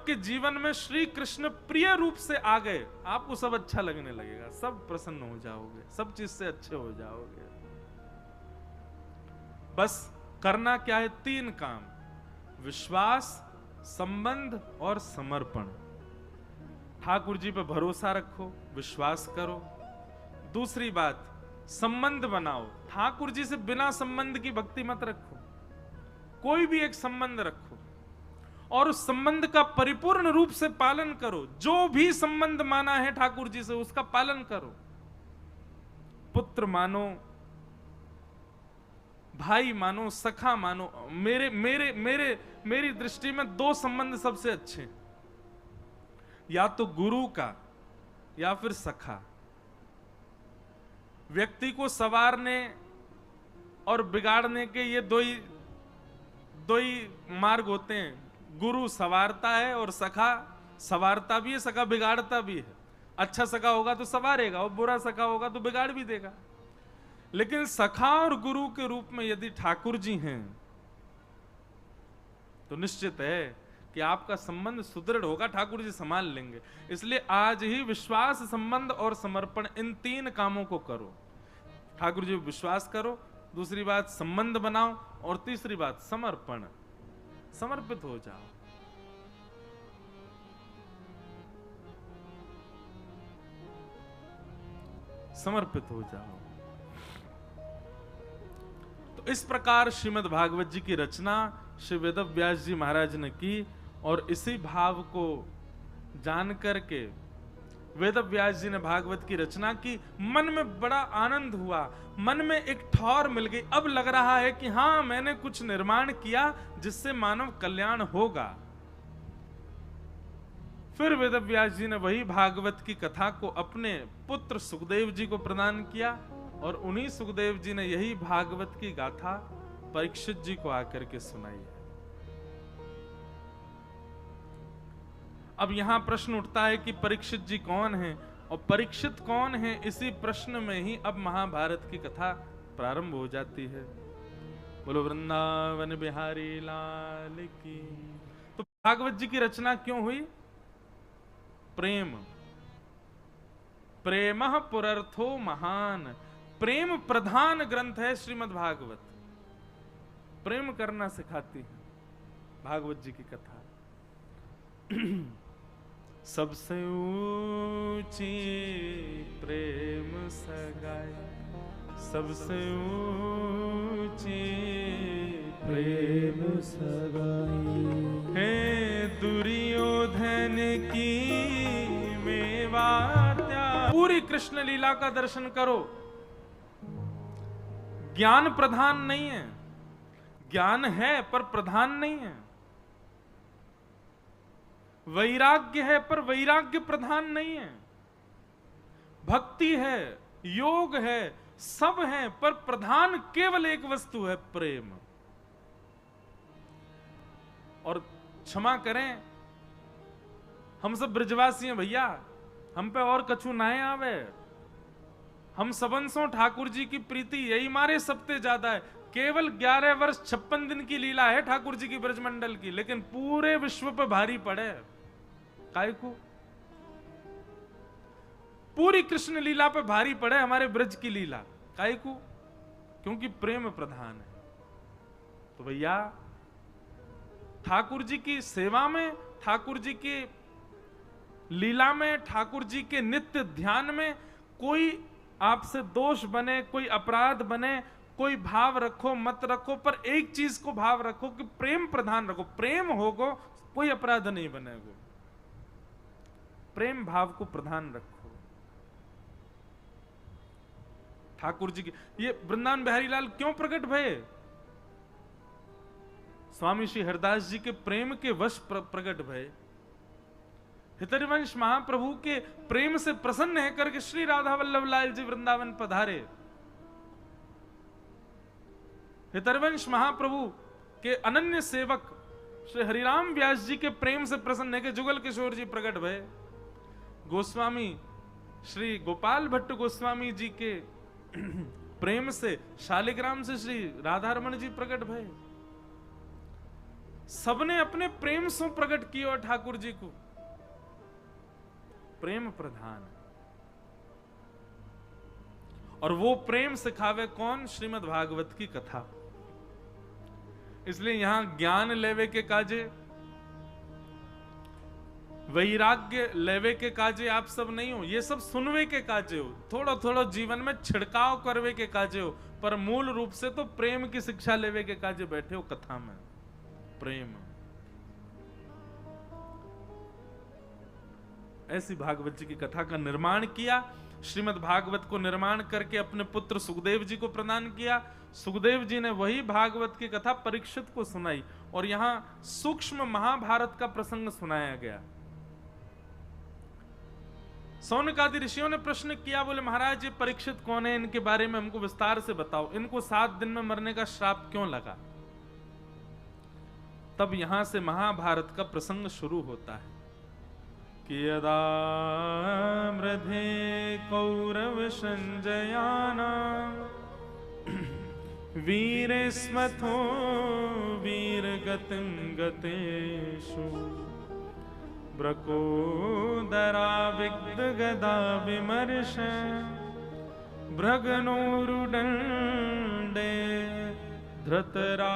आपके जीवन में श्री कृष्ण प्रिय रूप से आ गए, आपको सब अच्छा लगने लगेगा, सब प्रसन्न हो जाओगे, सब चीज से अच्छे हो जाओगे। बस करना क्या है? 3 काम: विश्वास, संबंध और समर्पण। ठाकुर जी पे भरोसा रखो, विश्वास करो। दूसरी बात, संबंध बनाओ। ठाकुर जी से बिना संबंध की भक्ति मत रखो, कोई भी एक संबंध रखो और उस संबंध का परिपूर्ण रूप से पालन करो। जो भी संबंध माना है ठाकुर जी से, उसका पालन करो। पुत्र मानो, भाई मानो, सखा मानो। मेरी दृष्टि में 2 संबंध सबसे अच्छे, या तो गुरु का या फिर सखा। व्यक्ति को संवारने और बिगाड़ने के ये दो ही मार्ग होते हैं। गुरु संवारता है और सखा संवारता भी है, सखा बिगाड़ता भी है। अच्छा सखा होगा तो संवारेगा और बुरा सखा होगा तो बिगाड़ भी देगा। लेकिन सखा और गुरु के रूप में यदि ठाकुर जी हैं तो निश्चित है कि आपका संबंध सुदृढ़ होगा, ठाकुर जी संभाल लेंगे। इसलिए आज ही विश्वास, संबंध और समर्पण, इन 3 कामों को करो। ठाकुर जी विश्वास करो, दूसरी बात संबंध बनाओ और तीसरी बात समर्पण, समर्पित हो जाओ। समर्पित हो जाओ। तो इस प्रकार श्रीमद् भागवत जी की रचना श्री वेदव्यास जी महाराज ने की और इसी भाव को जान करके वेदव्यास जी ने भागवत की रचना की। मन में बड़ा आनंद हुआ, मन में एक ठौर मिल गई। अब लग रहा है कि हां, मैंने कुछ निर्माण किया जिससे मानव कल्याण होगा। फिर वेदव्यास जी ने वही भागवत की कथा को अपने पुत्र सुखदेव जी को प्रदान किया और उन्हीं सुखदेव जी ने यही भागवत की गाथा परीक्षित जी को आकर के सुनाई है। अब यहां प्रश्न उठता है कि परीक्षित जी कौन हैं और परीक्षित कौन है, इसी प्रश्न में ही अब महाभारत की कथा प्रारंभ हो जाती है। बोलो वृंदावन बिहारी लाल की। तो भागवत जी की रचना क्यों हुई? प्रेम, प्रेमः पुरर्थो महान। प्रेम प्रधान ग्रंथ है श्रीमद् भागवत। प्रेम करना सिखाती है भागवत जी की कथा। सबसे ऊंची प्रेम सगाई, सबसे ऊंची प्रेम सगाई है दुर्योधन की मेवा त्याग। पूरी कृष्ण लीला का दर्शन करो। ज्ञान प्रधान नहीं है, ज्ञान है पर प्रधान नहीं है। वैराग्य है पर वैराग्य प्रधान नहीं है। भक्ति है, योग है, सब है, पर प्रधान केवल एक वस्तु है, प्रेम। और क्षमा करें, हम सब ब्रजवासी हैं भैया, हम पे और कछु ना आवे। हम सबंसों ठाकुर जी की प्रीति यही मारे सबसे ज्यादा है। केवल 11 वर्ष 56 दिन की लीला है ठाकुर जी की ब्रजमंडल की, लेकिन पूरे विश्व पर भारी पड़े। काय को? पूरी कृष्ण लीला पे भारी पड़े हमारे ब्रज की लीला। काय को? क्योंकि प्रेम प्रधान है। तो भैया ठाकुर जी की सेवा में, ठाकुर जी की लीला में, ठाकुर जी के नित्य ध्यान में कोई आपसे दोष बने, कोई अपराध बने, कोई भाव रखो मत रखो, पर एक चीज को भाव रखो कि प्रेम प्रधान रखो। प्रेम होगो कोई अपराध नहीं बनेगा। प्रेम भाव को प्रधान रखो। ठाकुर जी की ये वृंदावन बिहारी लाल क्यों प्रकट भये? स्वामी श्री हरदास जी के प्रेम के वश प्रकट भये। हितरिवंश महाप्रभु के प्रेम से प्रसन्न है करके श्री राधा वल्लभ लाल जी वृंदावन पधारे। हितरिवंश महाप्रभु के अनन्य सेवक श्री हरिराम व्यास जी के प्रेम से प्रसन्न है कि जुगल किशोर जी प्रकट भये। गोस्वामी श्री गोपाल भट्ट गोस्वामी जी के प्रेम से शालिग्राम से श्री राधारमण जी प्रकट भये। सबने अपने प्रेम से प्रकट किया ठाकुर जी को, प्रेम प्रधान। और वो प्रेम सिखावे कौन? श्रीमद् भागवत की कथा। इसलिए यहां ज्ञान लेवे के काजे, वैराग्य लेवे के काजे आप सब नहीं हो, ये सब सुनवे के काजे हो, थोड़ा थोड़ा जीवन में छिड़काव करवे के काजे हो, पर मूल रूप से तो प्रेम की शिक्षा लेवे के काजे बैठे हो कथा में। प्रेम, ऐसी भागवत जी की कथा का निर्माण किया। श्रीमद् भागवत को निर्माण करके अपने पुत्र सुखदेव जी को प्रदान किया। सुखदेव जी ने वही भागवत की कथा परीक्षित को सुनाई, और यहां सूक्ष्म महाभारत का प्रसंग सुनाया गया। सौनकादि ऋषियों ने प्रश्न किया, बोले महाराज ये परीक्षित कौन है, इनके बारे में हमको विस्तार से बताओ, इनको 7 दिन में मरने का श्राप क्यों लगा? तब यहां से महाभारत का प्रसंग शुरू होता है कि यदा मृधे कौरव संजयानां वीर स्मथो वीर गतिं गतेषु ब्रकोदरा विग्ध गदा विमर्श भ्रगनोरुदंडे धृतराष्ट्र